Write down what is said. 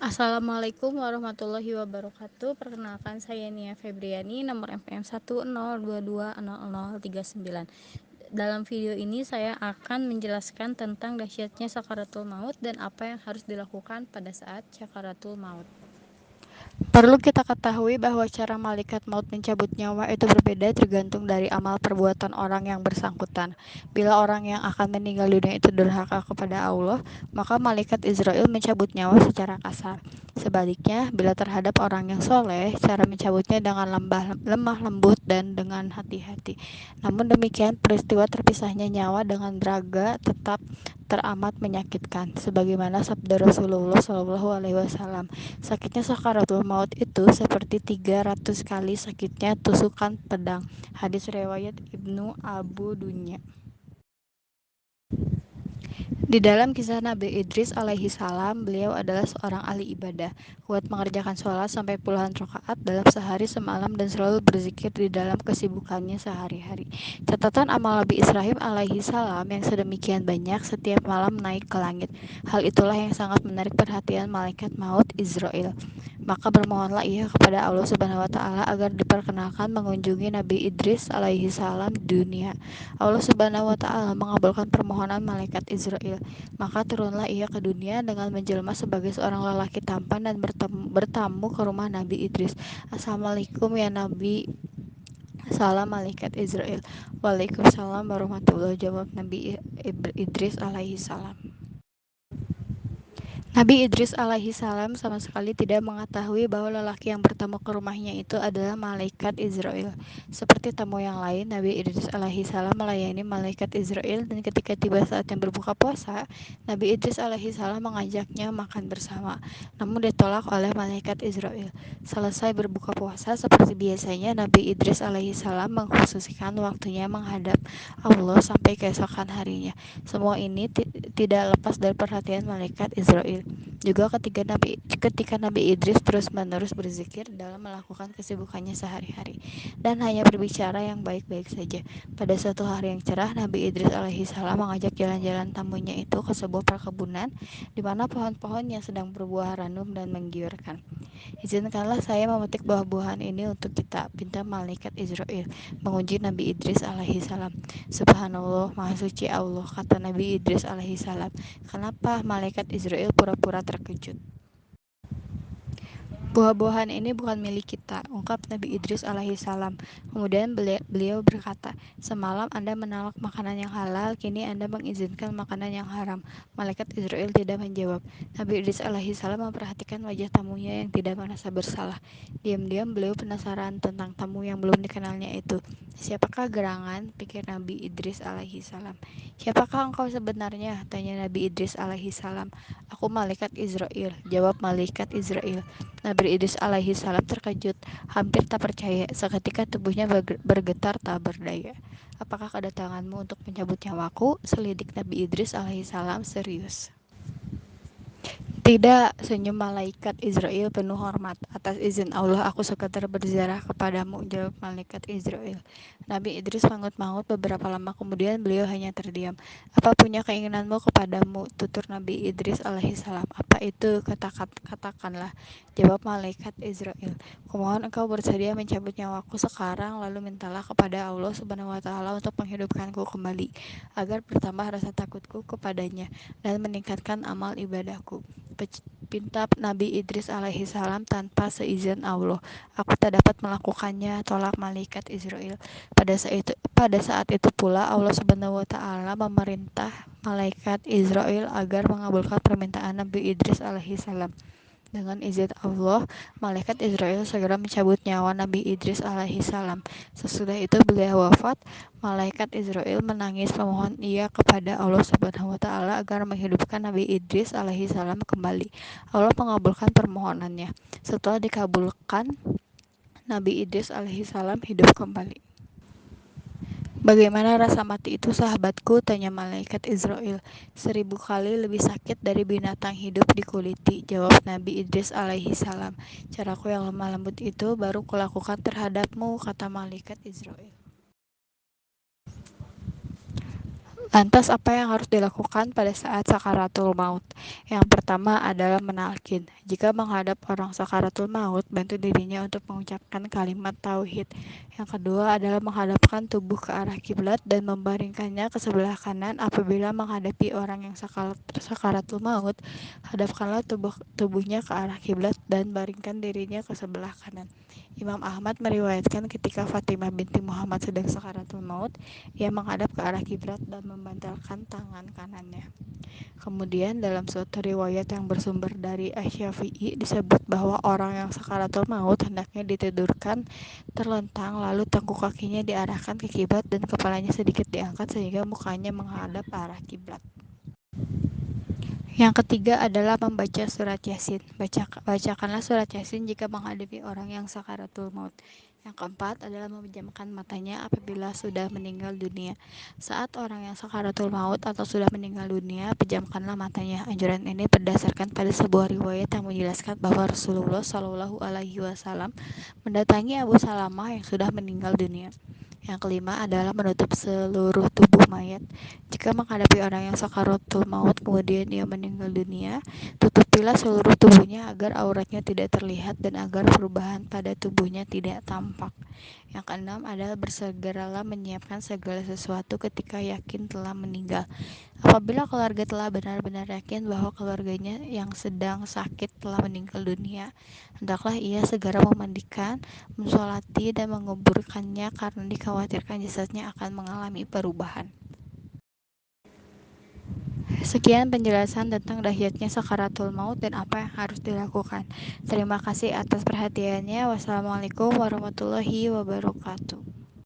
Assalamualaikum warahmatullahi wabarakatuh. Perkenalkan, saya Nia Febriani, nomor MPM 102200039. Dalam video ini saya akan menjelaskan tentang dahsyatnya sakaratul maut dan apa yang harus dilakukan pada saat sakaratul maut. Perlu kita ketahui bahwa cara malaikat maut mencabut nyawa itu berbeda tergantung dari amal perbuatan orang yang bersangkutan. Bila orang yang akan meninggal dunia itu durhaka kepada Allah, maka malaikat Israel mencabut nyawa secara kasar. Sebaliknya, bila terhadap orang yang soleh, cara mencabutnya dengan lemah lembut dan dengan hati-hati. Namun demikian, peristiwa terpisahnya nyawa dengan raga tetap teramat menyakitkan, sebagaimana sabda Rasulullah SAW. Sakitnya sakaratul maut itu seperti 300 kali sakitnya tusukan pedang. Hadis riwayat Ibnu Abu Dunya. Di dalam kisah Nabi Idris alaihi salam, beliau adalah seorang ahli ibadah, kuat mengerjakan sholat sampai puluhan rakaat dalam sehari semalam dan selalu berzikir di dalam kesibukannya sehari-hari. Catatan amal Nabi Ibrahim alaihi salam yang sedemikian banyak setiap malam naik ke langit. Hal itulah yang sangat menarik perhatian malaikat maut Israel. Maka bermohonlah ia kepada Allah Subhanahu wa taala agar diperkenalkan mengunjungi Nabi Idris alaihi salam di dunia. Allah Subhanahu wa taala mengabulkan permohonan malaikat Israel. Maka turunlah ia ke dunia dengan menjelma sebagai seorang lelaki tampan dan bertamu ke rumah Nabi Idris. Assalamualaikum ya Nabi. Salam malaikat Israel. Waalaikumsalam warahmatullahi wabarakatuh, jawab Nabi Idris alaihi salam. Nabi Idris alaihi salam sama sekali tidak mengetahui bahwa lelaki yang bertamu ke rumahnya itu adalah malaikat Israel. Seperti tamu yang lain, Nabi Idris alaihi salam melayani malaikat Israel, dan ketika tiba saatnya berbuka puasa, Nabi Idris alaihi salam mengajaknya makan bersama. Namun ditolak oleh malaikat Israel. Selesai berbuka puasa seperti biasanya, Nabi Idris alaihi salam mengkhususkan waktunya menghadap Allah sampai keesokan harinya. Semua ini tidak lepas dari perhatian malaikat Israel. Juga ketika Nabi Idris terus-menerus berzikir dalam melakukan kesibukannya sehari-hari dan hanya berbicara yang baik-baik saja. Pada suatu hari yang cerah, Nabi Idris alaihi salam mengajak jalan-jalan tamunya itu ke sebuah perkebunan di mana pohon-pohon yang sedang berbuah ranum dan menggiurkan. Izinkanlah saya memetik buah-buahan ini untuk kita, pinta malaikat Israel menguji Nabi Idris alaihi salam. Subhanallah, maha suci Allah, kata Nabi Idris alaihi salam. Kenapa malaikat Israel pura-pura terkejut? Buah-buahan ini bukan milik kita, ungkap Nabi Idris alaihi salam. Kemudian beliau berkata, semalam Anda menolak makanan yang halal, kini Anda mengizinkan makanan yang haram. Malaikat Israel tidak menjawab. Nabi Idris alaihi salam memperhatikan wajah tamunya yang tidak merasa bersalah. Diam-diam beliau penasaran tentang tamu yang belum dikenalnya itu. Siapakah gerangan? Pikir Nabi Idris alaihi salam. Siapakah engkau sebenarnya? Tanya Nabi Idris alaihi salam. Aku malaikat Israel, jawab malaikat Israel. Nabi Idris alaihi salam terkejut, hampir tak percaya. Seketika tubuhnya bergetar tak berdaya. Apakah kedatanganmu untuk mencabut nyawaku? Selidik Nabi Idris alaihi salam serius. Tidak, senyum malaikat Israel penuh hormat. Atas izin Allah, aku sekadar berziarah kepadamu, jawab malaikat Israel. Nabi Idris mangut-mangut beberapa lama, kemudian beliau hanya terdiam. Apa punya keinginanmu kepadamu? Tutur Nabi Idris alaihi salam. Apa itu? Katakanlah, jawab malaikat Israel. Kumohon engkau bersedia mencabut nyawaku sekarang, lalu mintalah kepada Allah Subhanahu wa taala untuk menghidupkanku kembali, agar bertambah rasa takutku kepadanya dan meningkatkan amal ibadahku. Pinta Nabi Idris alaihi salam tanpa seizin Allah. Aku tak dapat melakukannya, tolak malaikat Israel. Pada saat itu pula Allah Subhanahu wa taala memerintah malaikat Israel agar mengabulkan permintaan Nabi Idris alaihi salam. Dengan izin Allah, malaikat Israel segera mencabut nyawa Nabi Idris alaihi salam. Sesudah itu beliau wafat. Malaikat Israel menangis memohon ia kepada Allah Subhanahu wa taala agar menghidupkan Nabi Idris alaihi salam kembali. Allah mengabulkan permohonannya. Setelah dikabulkan, Nabi Idris alaihi salam hidup kembali. Bagaimana rasa mati itu, sahabatku? Tanya malaikat Israel. 1000 kali lebih sakit dari binatang hidup dikuliti, jawab Nabi Idris alaihi salam. Caraku yang lemah lembut itu baru kulakukan terhadapmu, kata malaikat Israel. Lantas apa yang harus dilakukan pada saat sakaratul maut? Yang pertama adalah menalkin. Jika menghadap orang sakaratul maut, bantu dirinya untuk mengucapkan kalimat tauhid. Yang kedua adalah menghadapkan tubuh ke arah kiblat dan membaringkannya ke sebelah kanan. Apabila menghadapi orang yang sakaratul maut, hadapkanlah tubuhnya ke arah kiblat dan baringkan dirinya ke sebelah kanan. Imam Ahmad meriwayatkan ketika Fatimah binti Muhammad sedang sakaratul maut, ia menghadap ke arah kiblat dan membantalkan tangan kanannya. Kemudian dalam suatu riwayat yang bersumber dari Asy-Syafi'i disebut bahwa orang yang sakaratul maut hendaknya ditidurkan terlentang, lalu tengkuk kakinya diarahkan ke kiblat dan kepalanya sedikit diangkat sehingga mukanya menghadap arah kiblat. Yang ketiga adalah membaca surat Yasin. Bacakanlah surat Yasin jika menghadapi orang yang sakaratul maut. Yang keempat adalah memejamkan matanya apabila sudah meninggal dunia. Saat orang yang sakaratul maut atau sudah meninggal dunia, pejamkanlah matanya. Anjuran ini berdasarkan pada sebuah riwayat yang menjelaskan bahwa Rasulullah Shallallahu Alaihi Wasallam mendatangi Abu Salamah yang sudah meninggal dunia. Yang kelima adalah menutup seluruh tubuh mayat. Jika menghadapi orang yang sakaratul maut kemudian ia meninggal dunia, tutupilah seluruh tubuhnya agar auratnya tidak terlihat dan agar perubahan pada tubuhnya tidak tampak. Yang keenam adalah bersegeralah menyiapkan segala sesuatu ketika yakin telah meninggal. Apabila keluarga telah benar-benar yakin bahwa keluarganya yang sedang sakit telah meninggal dunia, hendaklah ia segera memandikan, mensolati, dan menguburkannya karena dikhawatirkan jasadnya akan mengalami perubahan. Sekian penjelasan tentang dahsyatnya sakaratul maut dan apa yang harus dilakukan. Terima kasih atas perhatiannya. Wassalamualaikum warahmatullahi wabarakatuh.